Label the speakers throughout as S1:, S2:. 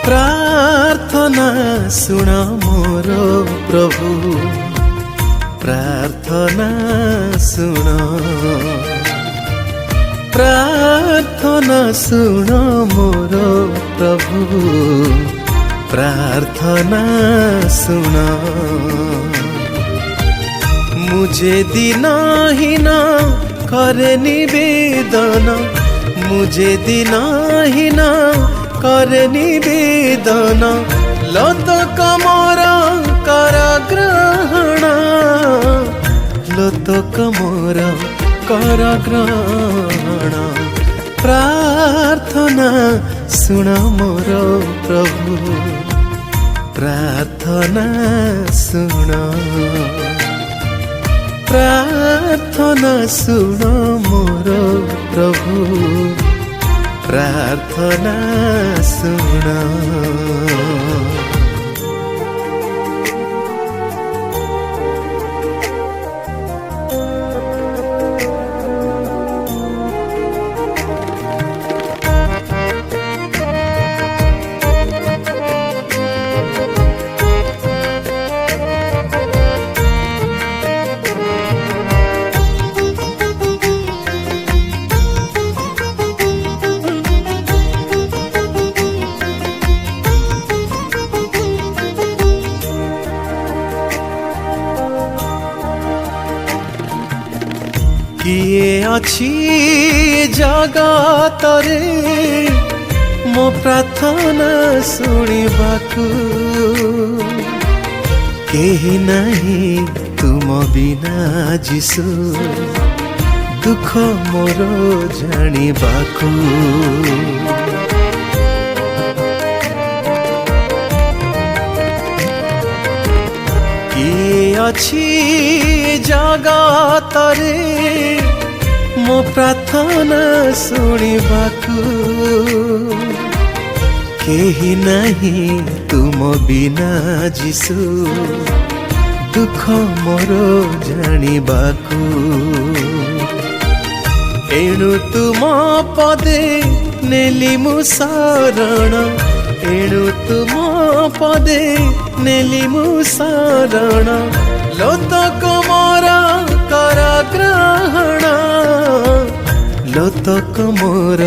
S1: प्रार्थना सुन मोर प्रभु, प्रार्थना सुन, प्रार्थना सुन मोर प्रभु, प्रार्थना सुन। मुझे दिनहीन करे निवेदन, मुझे दिनहीन करे निवेदन, लोतक मोर कर ग्रहण, लोतक मोर कर ग्रहण। प्रार्थना सुन मोर प्रभु, प्रार्थना सुन, प्रार्थना सुन मोर प्रभु, प्रार्थना सुन। किए अछि जगतरे मो प्रार्थना सुनिबाकु, केही नहीं तुम बिना जिसु, दुख मोर जानिबाकु। किए अछि जगतरे मो प्रार्थना सुनिबाकु, केही नहीं तुम बिना जिसु, दुख मोर जानिबाकु। एणु तुम पदे नेली मु शरण, एणु तुम पदे नेली मु शरण, लोतक मोर कर ग्रहण, लोतक मोर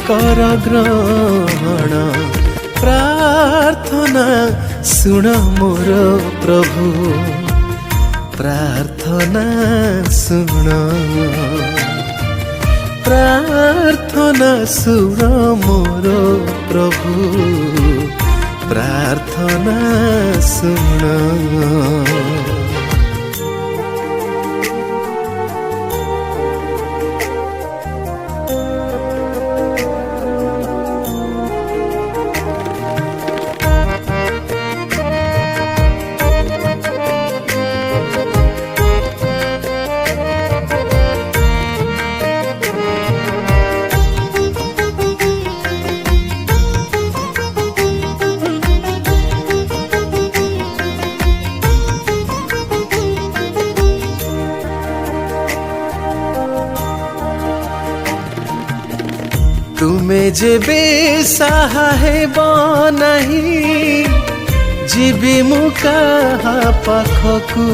S1: कर ग्रहण। प्रार्थना सुन मोर प्रभु, प्रार्थना सुन, प्रार्थना सुन मोर प्रभु, प्रार्थना सुन। तुमे जेबे सहायब नहीं, जीवी मु काहा पाखकु,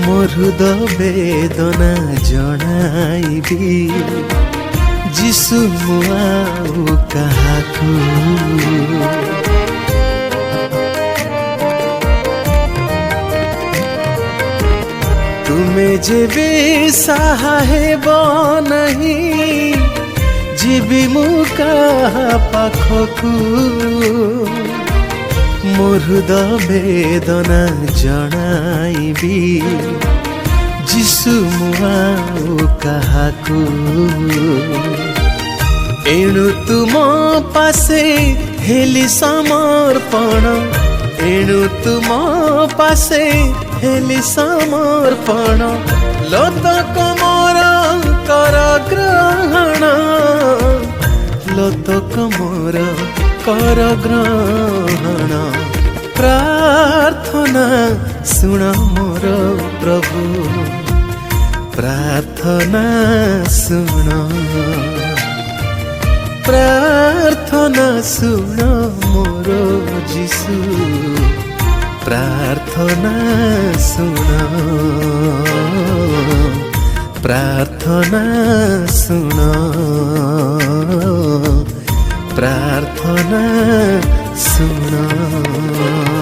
S1: मरुद वेदना जनाइबी, जिसु मु आउ काहाकु। तुमे जेबे साहेब नहीं जीवी मु काहा पाखकू मोर हृद वेदना जणाइबी जिसु मु आउ काहाकू एणु तुम पासे हेली समर्पण एणु तुम पासे हेली समर्पण लोतक मोर कर ग्रहण लोतक मोर कर ग्रहण प्रार्थना सुन मोर प्रभु प्रार्थना सुन प्रार्थना सुन मोर जिसु प्रार्थना सुन प्रार्थना सुन प्रार्थना सुन।